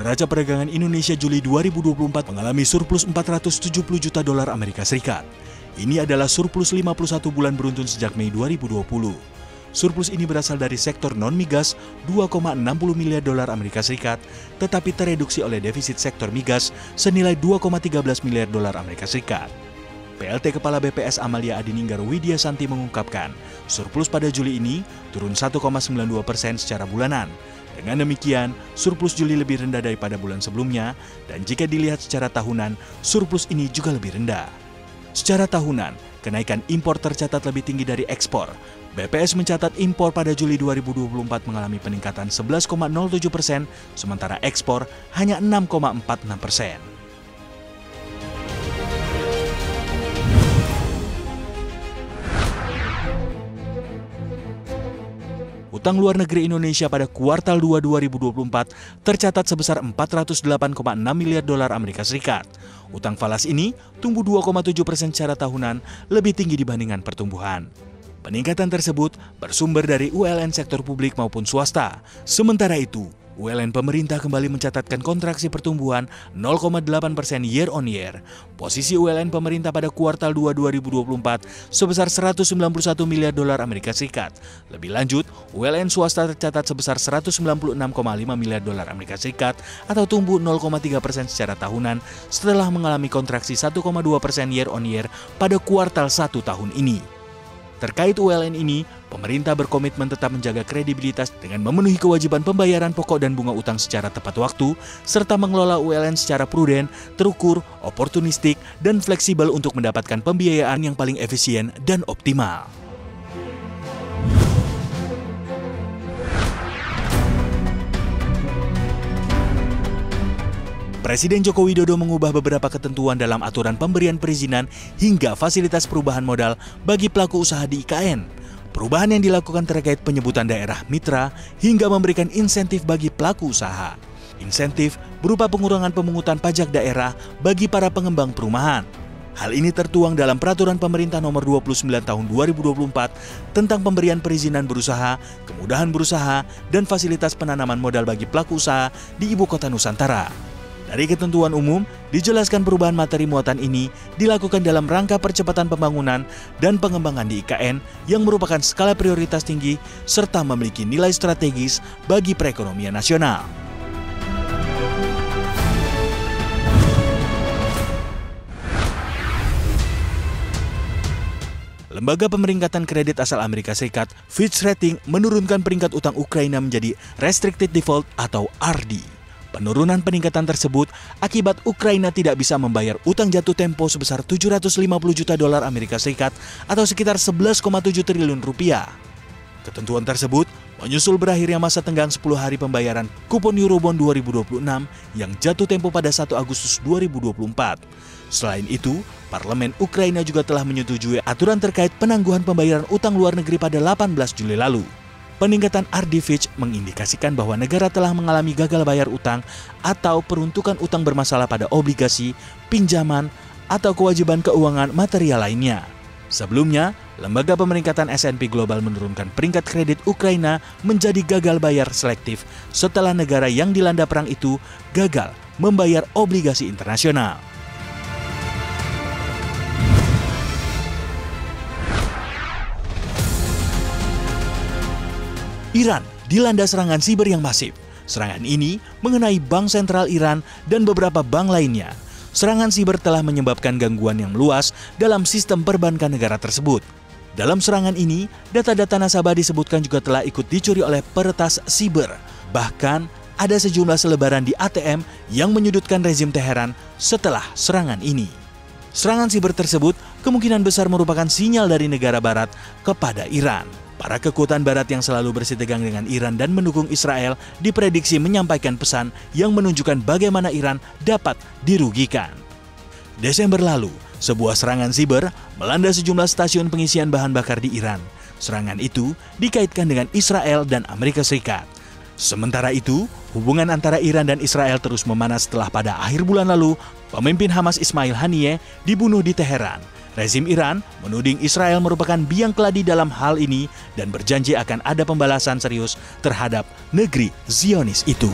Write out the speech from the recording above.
neraca perdagangan Indonesia Juli 2024 mengalami surplus 470 juta dolar Amerika Serikat. Ini adalah surplus 51 bulan beruntun sejak Mei 2020. Surplus ini berasal dari sektor non-migas 2,60 miliar dolar Amerika Serikat, tetapi tereduksi oleh defisit sektor migas senilai 2,13 miliar dolar Amerika Serikat. PLT Kepala BPS Amalia Adininggar Widya Santi mengungkapkan, surplus pada Juli ini turun 1,92% secara bulanan. Dengan demikian, surplus Juli lebih rendah daripada bulan sebelumnya, dan jika dilihat secara tahunan, surplus ini juga lebih rendah. Secara tahunan, kenaikan impor tercatat lebih tinggi dari ekspor. BPS mencatat impor pada Juli 2024 mengalami peningkatan 11,07%, sementara ekspor hanya 6,46%. Utang luar negeri Indonesia pada kuartal 2 2024 tercatat sebesar 408,6 miliar dolar Amerika Serikat. Utang falas ini tumbuh 2,7% secara tahunan, lebih tinggi dibandingkan pertumbuhan. Peningkatan tersebut bersumber dari ULN sektor publik maupun swasta. Sementara itu, ULN pemerintah kembali mencatatkan kontraksi pertumbuhan 0,8% year on year. Posisi ULN pemerintah pada kuartal 2 2024 sebesar 191 miliar dolar Amerika Serikat. Lebih lanjut, ULN swasta tercatat sebesar 196,5 miliar dolar Amerika Serikat atau tumbuh 0,3% secara tahunan setelah mengalami kontraksi 1,2% year on year pada kuartal 1 tahun ini. Terkait ULN ini, pemerintah berkomitmen tetap menjaga kredibilitas dengan memenuhi kewajiban pembayaran pokok dan bunga utang secara tepat waktu, serta mengelola ULN secara prudent, terukur, oportunistik, dan fleksibel untuk mendapatkan pembiayaan yang paling efisien dan optimal. Presiden Joko Widodo mengubah beberapa ketentuan dalam aturan pemberian perizinan hingga fasilitas perubahan modal bagi pelaku usaha di IKN. Perubahan yang dilakukan terkait penyebutan daerah mitra hingga memberikan insentif bagi pelaku usaha. Insentif berupa pengurangan pemungutan pajak daerah bagi para pengembang perumahan. Hal ini tertuang dalam Peraturan Pemerintah Nomor 29 Tahun 2024 tentang pemberian perizinan berusaha, kemudahan berusaha, dan fasilitas penanaman modal bagi pelaku usaha di Ibu Kota Nusantara. Dari ketentuan umum, dijelaskan perubahan materi muatan ini dilakukan dalam rangka percepatan pembangunan dan pengembangan di IKN yang merupakan skala prioritas tinggi serta memiliki nilai strategis bagi perekonomian nasional. Lembaga pemeringkatan kredit asal Amerika Serikat, Fitch Ratings, menurunkan peringkat utang Ukraina menjadi Restricted Default atau RD. Penurunan peningkatan tersebut akibat Ukraina tidak bisa membayar utang jatuh tempo sebesar 750 juta dolar Amerika Serikat atau sekitar 11,7 triliun rupiah. Ketentuan tersebut menyusul berakhirnya masa tenggang 10 hari pembayaran kupon Eurobond 2026 yang jatuh tempo pada 1 Agustus 2024. Selain itu, Parlemen Ukraina juga telah menyetujui aturan terkait penangguhan pembayaran utang luar negeri pada 18 Juli lalu. Peningkatan RD Fitch mengindikasikan bahwa negara telah mengalami gagal bayar utang atau peruntukan utang bermasalah pada obligasi, pinjaman, atau kewajiban keuangan material lainnya. Sebelumnya, lembaga pemeringkatan S&P Global menurunkan peringkat kredit Ukraina menjadi gagal bayar selektif setelah negara yang dilanda perang itu gagal membayar obligasi internasional. Iran dilanda serangan siber yang masif. Serangan ini mengenai bank sentral Iran dan beberapa bank lainnya. Serangan siber telah menyebabkan gangguan yang meluas dalam sistem perbankan negara tersebut. Dalam serangan ini, data-data nasabah disebutkan juga telah ikut dicuri oleh peretas siber. Bahkan, ada sejumlah selebaran di ATM yang menyudutkan rezim Teheran setelah serangan ini. Serangan siber tersebut kemungkinan besar merupakan sinyal dari negara barat kepada Iran. Para kekuatan barat yang selalu bersitegang dengan Iran dan mendukung Israel diprediksi menyampaikan pesan yang menunjukkan bagaimana Iran dapat dirugikan. Desember lalu, sebuah serangan siber melanda sejumlah stasiun pengisian bahan bakar di Iran. Serangan itu dikaitkan dengan Israel dan Amerika Serikat. Sementara itu, hubungan antara Iran dan Israel terus memanas setelah pada akhir bulan lalu, pemimpin Hamas Ismail Haniyeh dibunuh di Teheran. Rezim Iran menuding Israel merupakan biang keladi dalam hal ini dan berjanji akan ada pembalasan serius terhadap negeri Zionis itu.